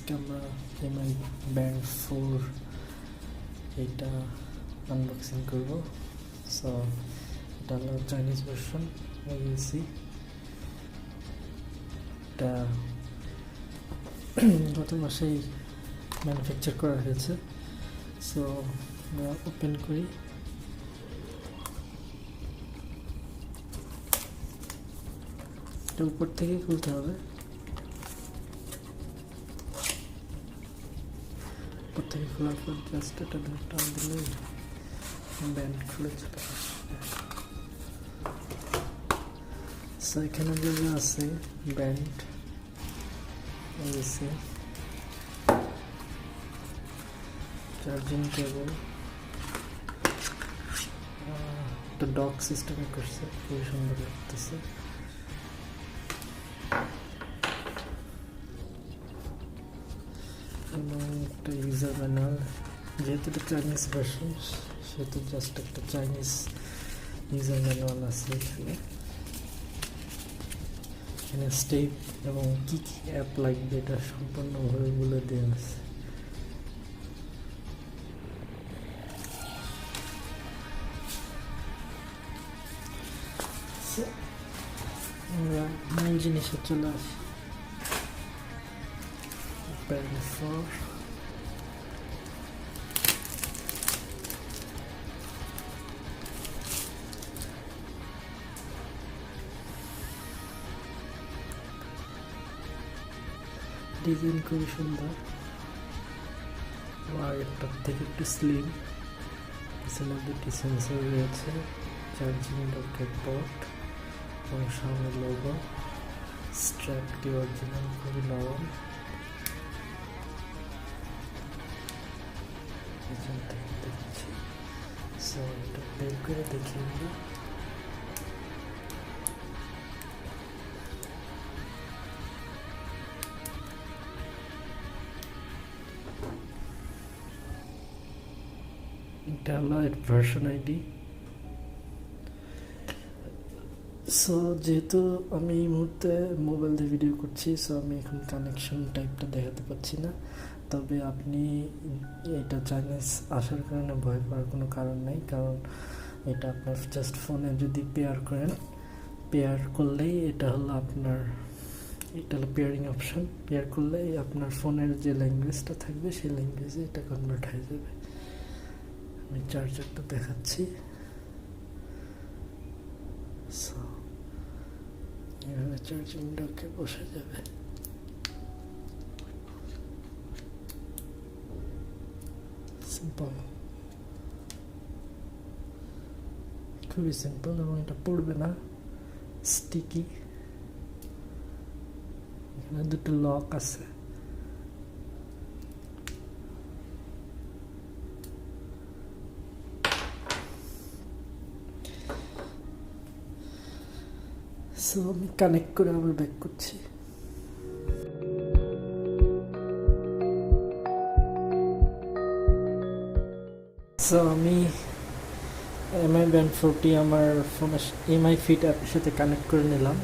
আজকে আমরা Mi Band 4 এটা আনবক্সিং করব। সো এটা হলো চাইনিজ ভার্সন ইউসি। এটা গত মাসেই ম্যানুফ্যাকচার করা হয়েছে। সো আমরা ওপেন করি। এটা উপর থেকে খুলতে হবে। উপর থেকে খোলার পর জাস্ট এটা টান দিলেই ব্যান্ড খুলে চলে আসবে। সো এখানে যে আছে ব্যান্ড এসে চার্জিং কেবল, একটা ডক সিস্টেমে করছে, খুবই সুন্দর লাগতেছে। এবং একটা ইউজার ম্যানুয়াল, যেহেতু এটা চাইনিজ ভার্সন সেহেতু জাস্ট একটা চাইনিজ ইউজার ম্যানুয়াল আছে এখানে। এখানে স্টেপ এবং কী কী অ্যাপ লাগবে এটা সম্পূর্ণভাবে বলে দেওয়া আছে। আমরা মূল জিনিসে চলে আসি। Band 4 ডিজাইন খুবই সুন্দর, আগেরটার থেকে একটু স্লিম। পিছনে দুটি সেন্সর রয়েছে, চার্জিং ডকের পোর্ট এবং সামনে লোগো। স্ট্র্যাপটি অরিজিনাল, খুবই নরম। পিছন থেকে দেখছি, সো এটা বের করে দেখি আমরা। এটা হলো এর ভার্সন আইডি। সো যেহেতু আমি এই মুহূর্তে মোবাইল দিয়ে ভিডিও করছি, সো আমি এখন কানেকশন টাইপটা দেখাতে পাচ্ছি না। তবে আপনি এটা চাইনিজ আসার কারণে ভয় পাওয়ার কোনো কারণ নেই, কারণ এটা আপনার জাস্ট ফোনে যদি পেয়ার করেন, পেয়ার করলেই এটা হলো আপনার, এটা হলো পেয়ারিং অপশন। পেয়ার করলেই আপনার ফোনের যে ল্যাঙ্গুয়েজটা থাকবে সেই ল্যাঙ্গুয়েজে এটা কনভার্ট হয়ে যাবে। আমি চার্জারটা দেখাচ্ছি। সো এভাবে চার্জিং ডকে বসে যাবে। সিম্পল, খুবই সিম্পল, এবং এটা পড়বে না, স্টিকি। এখানে দুটো লক আছে। সো আমি কানেক্ট করে আবার ব্যাক করছি। সো আমি Mi Band 4টি আমার ফোনের Mi Fit অ্যাপের সাথে কানেক্ট করে নিলাম।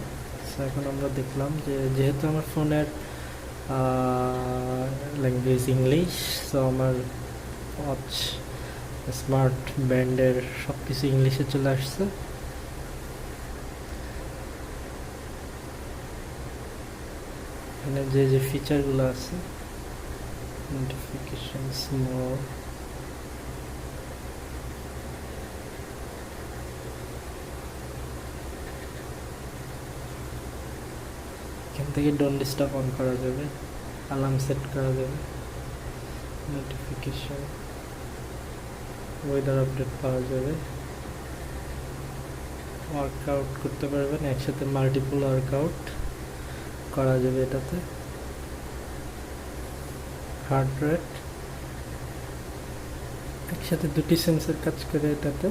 সো এখন আমরা দেখলাম যে যেহেতু আমার ফোনের ল্যাঙ্গুয়েজ ইংলিশ, সো আমার ওয়াচ স্মার্ট ব্যান্ডের সব কিছু ইংলিশে চলে আসছে। এখানে যে যে ফিচারগুলো আছে, নোটিফিকেশনস, মোর, এখান থেকে ডোন্ট ডিস্টার্ব অন করা যাবে, অ্যালার্ম সেট করা যাবে, নোটিফিকেশন, ওয়েদার আপডেট পাওয়া যাবে, ওয়ার্কআউট করতে পারবেন, একসাথে মাল্টিপল ওয়ার্কআউট করা যাবে এটাতে, হার্ট রেট, একসাথে দুটি সেন্সর কাজ করে এটাতে।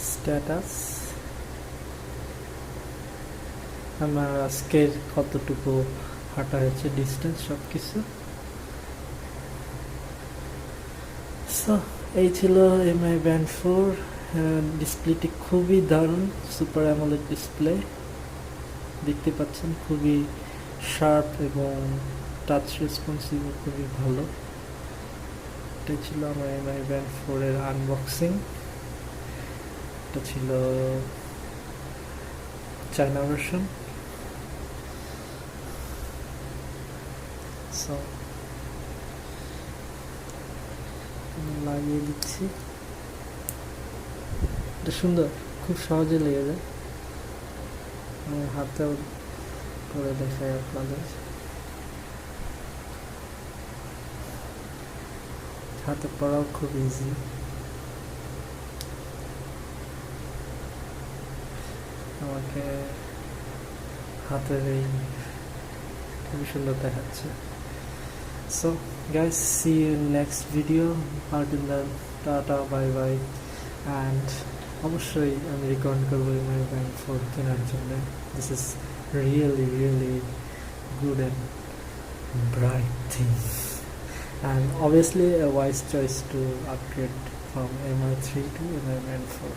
স্ট্যাটাস, আমার আজকের কতটুকু হাঁটা হয়েছে, ডিস্টেন্স, সব কিছু। সো এই ছিল Mi Band 4। ডিসপ্লেটি খুবই দারুণ, সুপার অ্যামোলেড ডিসপ্লে। দেখতে পাচ্ছেন খুবই শার্প এবং টাচ রেসপন্সিভ খুবই ভালো। এটাই ছিল আমার এমআই ব্যান্ড 4 এর আনবক্সিং। এটা ছিল চায়না ভার্সন। সো লাগিয়ে দিচ্ছি। এটা সুন্দর, খুব সহজে লেগে যায়। আমি হাতেও করে দেখাই আপনাদের। হাতে পড়াও খুব ইজি। আমাকে হাতের এই খুবই সুন্দর দেখাচ্ছে। So guys, see you in next video. Until then, tata, bye bye. And অবশ্যই আমি রিকমেন্ড করবো এমআই ব্যান্ড 4 কেনার জন্য। This is really good and bright thing, and obviously a wise choice to upgrade from MI3 to MI Band 4.